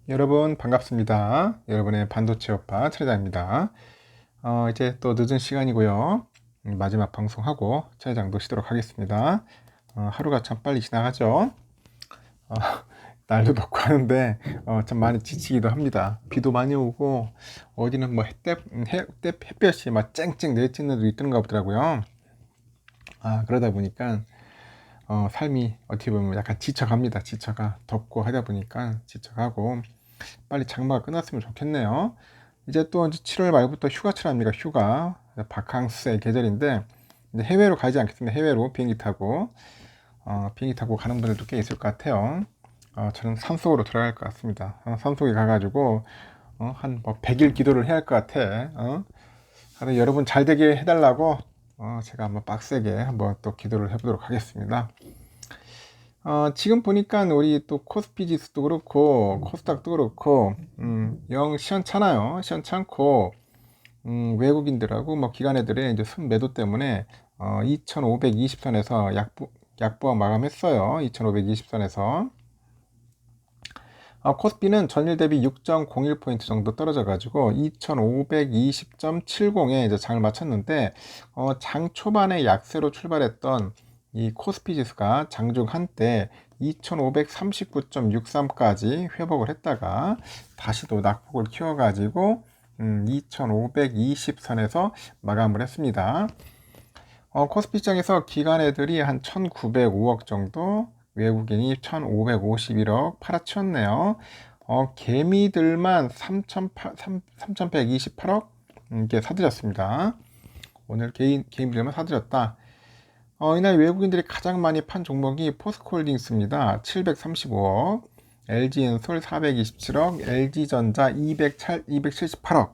여러분 반갑습니다. 여러분의 반도체 오빠 최회장입니다. 이제 또 늦은 시간이고요. 마지막 방송하고 최회장도 쉬도록 하겠습니다. 하루가 참 빨리 지나가죠. 어, 날도 덥고 하는데 참 많이 지치기도 합니다. 비도 많이 오고 어디는 뭐 햇볕이 막 쨍쨍 내리쬐는 데도 있던가 보더라고요. 그러다 보니까 삶이 어떻게 보면 약간 지쳐갑니다. 덥고 하다 보니까 지쳐가고 빨리 장마가 끝났으면 좋겠네요. 이제 또 7월 말부터 휴가철입니다. 휴가 바캉스의 계절인데 이제 해외로 가지 않겠습니다. 해외로 비행기 타고 가는 분들도 꽤 있을 것 같아요. 저는 산속으로 들어갈 것 같습니다. 산속에 가가지고 한 뭐 100일 기도를 해야 할 것 같아. 하여튼 여러분 잘 되게 해달라고 제가 한번 빡세게 한번 또 기도를 해보도록 하겠습니다. 지금 보니까 우리 또 코스피 지수도 그렇고 코스닥도 그렇고 영 시원찮아요. 시원찮고 외국인들하고 뭐 기관애들의 이제 순매도 때문에 2520선에서 약보합 마감했어요. 2520선에서 코스피는 전일 대비 6.01포인트 정도 떨어져 가지고 2520.70에 이제 장을 마쳤는데 장 초반에 약세로 출발했던 이 코스피 지수가 장중 한때 2539.63까지 회복을 했다가 다시 또 낙폭을 키워가지고 2520선에서 마감을 했습니다. 코스피 시장에서 기관 애들이 한 1905억 정도, 외국인이 1551억 팔아치웠네요. 개미들만 3128억 이렇게 사들였습니다. 오늘 개미들만 사들였다. 이날 외국인들이 가장 많이 판 종목이 포스코홀딩스입니다. 735억, LG엔솔 427억, LG전자 278억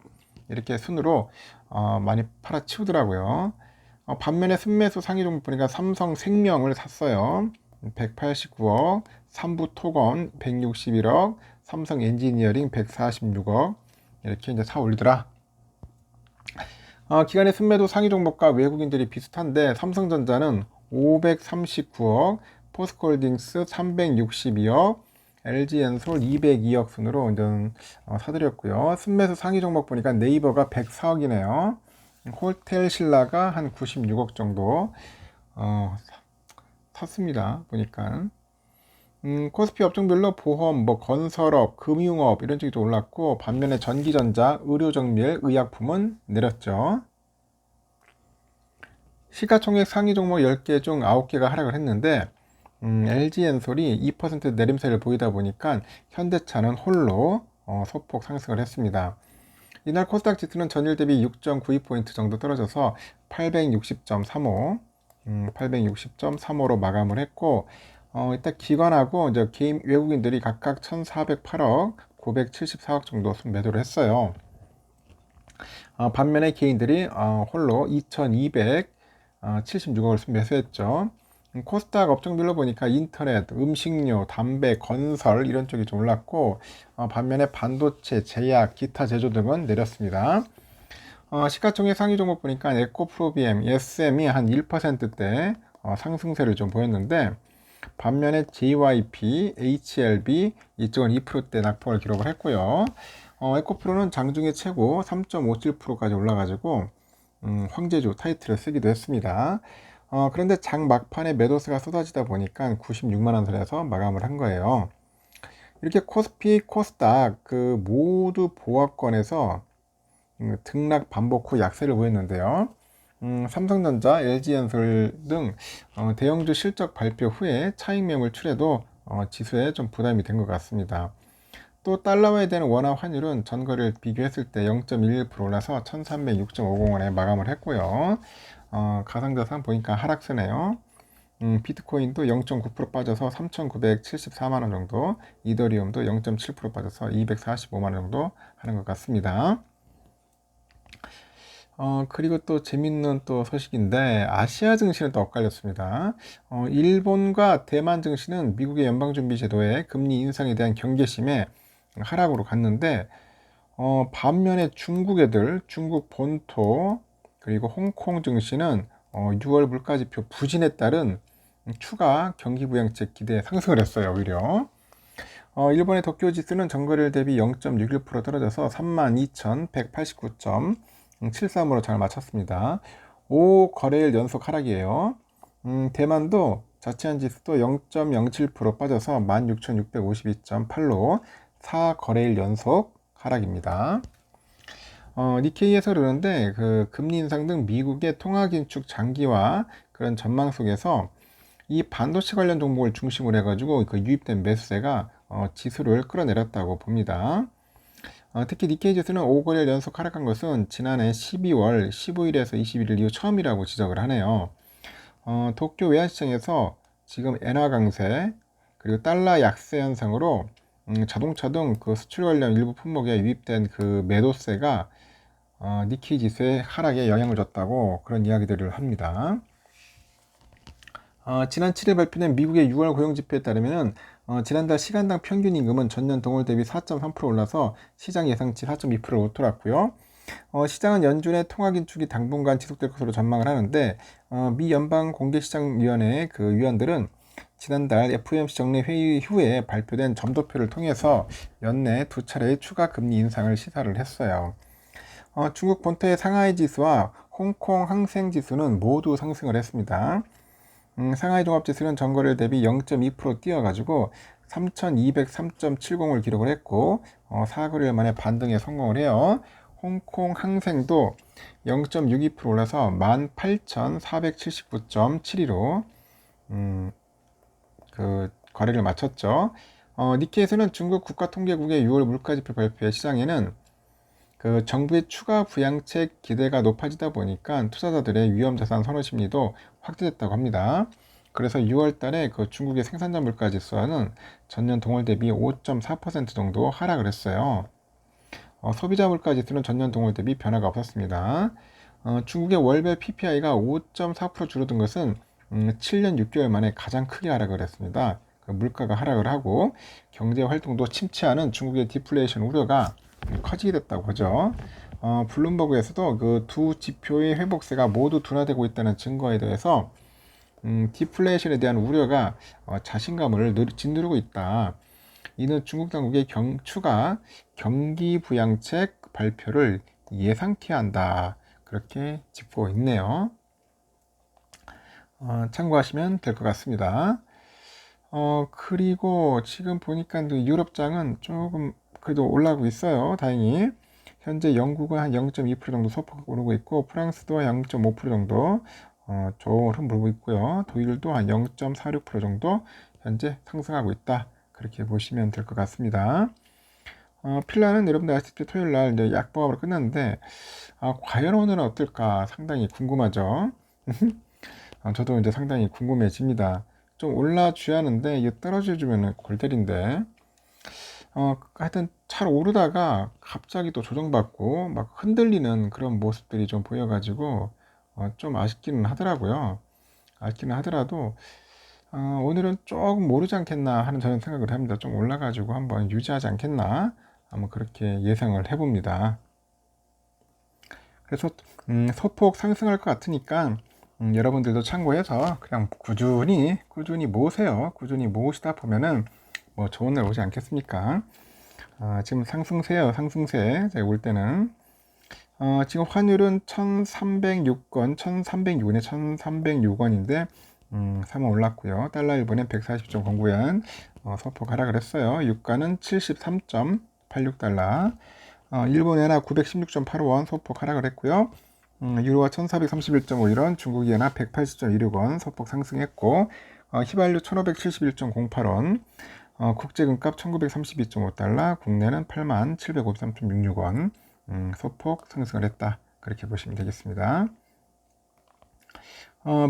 이렇게 순으로 많이 팔아치우더라고요. 반면에 순매수 상위 종목 보니까 삼성생명을 샀어요. 189억, 삼부토건 161억, 삼성엔지니어링 146억 이렇게 이제 사 올리더라. 기간의 순매도 상위 종목과 외국인들이 비슷한데 삼성전자는 539억, 포스코홀딩스 362억, LG엔솔 202억 순으로 이제 사들였고요. 순매수 상위 종목 보니까 네이버가 104억이네요. 호텔신라가 한 96억 정도 샀습니다. 보니까 코스피 업종별로 보험, 뭐 건설업, 금융업 이런 쪽이 좀 올랐고 반면에 전기전자, 의료정밀, 의약품은 내렸죠. 시가총액 상위 종목 10개 중 9개가 하락을 했는데 LG엔솔이 2% 내림세를 보이다 보니까 현대차는 홀로 소폭 상승을 했습니다. 이날 코스닥 지수는 전일 대비 6.92포인트 정도 떨어져서 860.35, 860.35로 마감을 했고, 일단 기관하고 이제 개인 외국인들이 각각 1,408억, 974억 정도 순매도를 했어요. 반면에 개인들이 홀로 2,276억을 순매수했죠. 코스닥 업종별로 보니까 인터넷, 음식료, 담배, 건설 이런 쪽이 좀 올랐고 반면에 반도체, 제약, 기타 제조 등은 내렸습니다. 시가총액 상위 종목 보니까 에코프로비엠, SM이 한 1%대 상승세를 좀 보였는데 반면에 JYP, HLB 이쪽은 2%대 낙폭을 기록을 했고요. 에코프로는 장중에 최고 3.57%까지 올라가지고 황제주 타이틀을 쓰기도 했습니다. 그런데 장 막판에 매도세가 쏟아지다 보니까 96만원 선에서 마감을 한 거예요. 이렇게 코스피, 코스닥 그 모두 보합권에서 등락 반복 후 약세를 보였는데요. 삼성전자, LG엔솔 등 대형주 실적 발표 후에 차익 매물출에도 지수에 좀 부담이 된 것 같습니다. 또 달러화에 대한 원화 환율은 전거래를 비교했을 때 0.11% 올라서 1306.50원에 마감을 했고요. 가상자산 보니까 하락세네요. 비트코인도 0.9% 빠져서 3,974만원 정도, 이더리움도 0.7% 빠져서 245만원 정도 하는 것 같습니다. 그리고 또 재밌는 또 소식인데 아시아 증시는 또 엇갈렸습니다. 일본과 대만 증시는 미국의 연방준비제도의 금리 인상에 대한 경계심에 하락으로 갔는데 반면에 중국 본토 그리고 홍콩 증시는 6월 물가지표 부진에 따른 추가 경기부양책 기대에 상승을 했어요. 오히려 일본의 도쿄 지수는 전거래일 대비 0.61% 떨어져서 32,189.73으로 잘 마쳤습니다. 5거래일 연속 하락이에요. 대만도 자치한 지수도 0.07% 빠져서 16,652.8로 4거래일 연속 하락입니다. 니케이에서 그러는데 그 금리 인상 등 미국의 통화 긴축 장기화 그런 전망 속에서 이 반도체 관련 종목을 중심으로 해가지고 그 유입된 매수세가 지수를 끌어내렸다고 봅니다. 특히 니케이 지수는 5거래일 연속 하락한 것은 지난해 12월 15일에서 21일 이후 처음이라고 지적을 하네요. 도쿄 외환시장에서 지금 엔화 강세 그리고 달러 약세 현상으로 자동차 등 그 수출 관련 일부 품목에 유입된 그 매도세가 니케이 지수의 하락에 영향을 줬다고 그런 이야기들을 합니다. 지난 7일 발표된 미국의 6월 고용지표에 따르면 지난달 시간당 평균 임금은 전년 동월 대비 4.3% 올라서 시장 예상치 4.2%를 웃돌았고요. 시장은 연준의 통화 긴축이 당분간 지속될 것으로 전망을 하는데 미 연방공개시장위원회 그 위원들은 지난달 FOMC 정례 회의 후에 발표된 점도표를 통해서 연내 두 차례의 추가 금리 인상을 시사를 했어요. 중국 본토의 상하이 지수와 홍콩 항생 지수는 모두 상승을 했습니다. 상하이 종합지수는 전거래일 대비 0.2% 뛰어가지고 3,203.70을 기록을 했고 4거래일 만에 반등에 성공을 해요. 홍콩 항생도 0.62% 올라서 18,479.72로 그 거래를 마쳤죠. 니케이에서는 중국 국가통계국의 6월 물가지표 발표에 시장에는 그 정부의 추가 부양책 기대가 높아지다 보니까 투자자들의 위험자산 선호 심리도 확대됐다고 합니다. 그래서 6월 달에 그 중국의 생산자 물가 지수는 전년 동월 대비 5.4% 정도 하락을 했어요. 소비자 물가 지수는 전년 동월 대비 변화가 없었습니다. 중국의 월별 PPI가 5.4% 줄어든 것은 7년 6개월 만에 가장 크게 하락을 했습니다. 그 물가가 하락을 하고 경제 활동도 침체하는 중국의 디플레이션 우려가 커지게 됐다고 하죠. 블룸버그에서도 그 두 지표의 회복세가 모두 둔화되고 있다는 증거에 대해서 디플레이션에 대한 우려가 자신감을 짓누르고 있다. 이는 중국 당국의 추가 경기 부양책 발표를 예상케 한다. 그렇게 짚고 있네요. 참고하시면 될 것 같습니다. 그리고 지금 보니까 유럽장은 조금 그래도 올라가고 있어요. 다행히. 현재 영국은 한 0.2% 정도 소폭 오르고 있고 프랑스도 0.5% 정도 좋은 흐름 보고 있고요. 독일도 한 0.46% 정도 현재 상승하고 있다. 그렇게 보시면 될 것 같습니다. 필라는 여러분들 아시다시피 토요일 날 이제 약봉합으로 끝났는데 과연 오늘은 어떨까 상당히 궁금하죠. 저도 이제 상당히 궁금해집니다. 좀 올라줘야 하는데 이게 떨어져주면 골 때린데 하여튼 잘 오르다가 갑자기 또 조정받고 막 흔들리는 그런 모습들이 좀 보여가지고 좀 아쉽기는 하더라고요. 아쉽기는 하더라도 오늘은 조금 오르지 않겠나 하는 저는 생각을 합니다. 좀 올라가지고 한번 유지하지 않겠나 한번 그렇게 예상을 해봅니다. 그래서 소폭 상승할 것 같으니까 여러분들도 참고해서 그냥 꾸준히 모으세요. 꾸준히 모으시다 보면은 뭐 좋은 날 오지 않겠습니까? 지금 상승세요. 상승세 제가 올 때는 지금 환율은 1306원 1306원에 1306원인데 3원 올랐고요. 달러 1분에 140.09원 소폭 하락을 했어요. 유가는 73.86달러 일본 엔화 916.85원 소폭 하락을 했고요. 유로가 1431.51원, 중국 엔화 180.16원 소폭 상승했고 휘발유 1571.08원, 국제금값 1932.5달러, 국내는 8753.66원 소폭 상승을 했다. 그렇게 보시면 되겠습니다.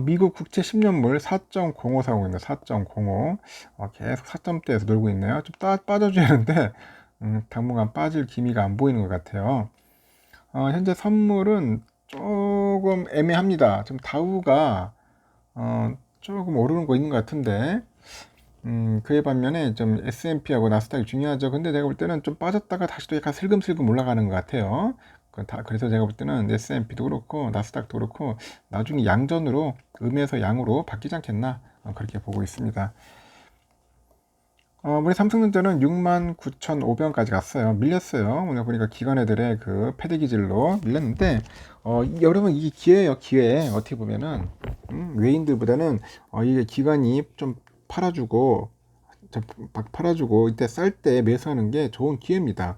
미국 국채 10년물 4.0540입니다. 4.05 계속 4점대에서 놀고 있네요. 좀 빠져줘야 하는데 당분간 빠질 기미가 안 보이는 것 같아요. 현재 선물은 조금 애매합니다. 좀 다우가 조금 오르는 거 있는 것 같은데 그에 반면에 좀 S&P하고 나스닥이 중요하죠. 근데 내가 볼 때는 좀 빠졌다가 다시 또 약간 슬금슬금 올라가는 것 같아요. 그래서 제가 볼 때는 S&P도 그렇고 나스닥도 그렇고 나중에 양전으로 음에서 양으로 바뀌지 않겠나 그렇게 보고 있습니다. 우리 삼성전자는 69,500원까지 갔어요. 밀렸어요. 오늘 보니까 기관 애들의 그 패대 기질로 밀렸는데, 여러분 이게 기회예요, 기회. 어떻게 보면은, 외인들보다는, 이게 기관이 좀 팔아주고, 막 팔아주고, 이때 쌀 때 매수하는 게 좋은 기회입니다.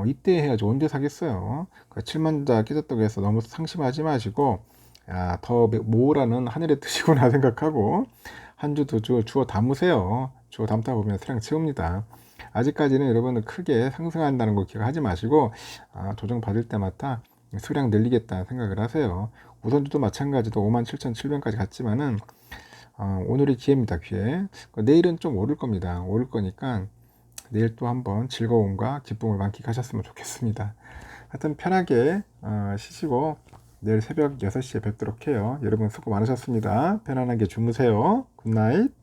이때 해야지 언제 사겠어요. 7만자 깨졌다고 해서 너무 상심하지 마시고, 야, 더 모으라는 하늘의 뜻이구나 생각하고, 한 주 두 주 주워 담으세요. 주워 담다 보면 수량 채웁니다. 아직까지는 여러분은 크게 상승한다는 거 기억하지 마시고, 조정 받을 때마다 수량 늘리겠다는 생각을 하세요. 우선주도 마찬가지로 57,700원까지 갔지만은, 오늘이 기회입니다, 기회. 내일은 좀 오를 겁니다. 오를 거니까, 내일 또 한번 즐거움과 기쁨을 만끽하셨으면 좋겠습니다. 하여튼 편하게 쉬시고 내일 새벽 6시에 뵙도록 해요. 여러분 수고 많으셨습니다. 편안하게 주무세요. 굿나잇.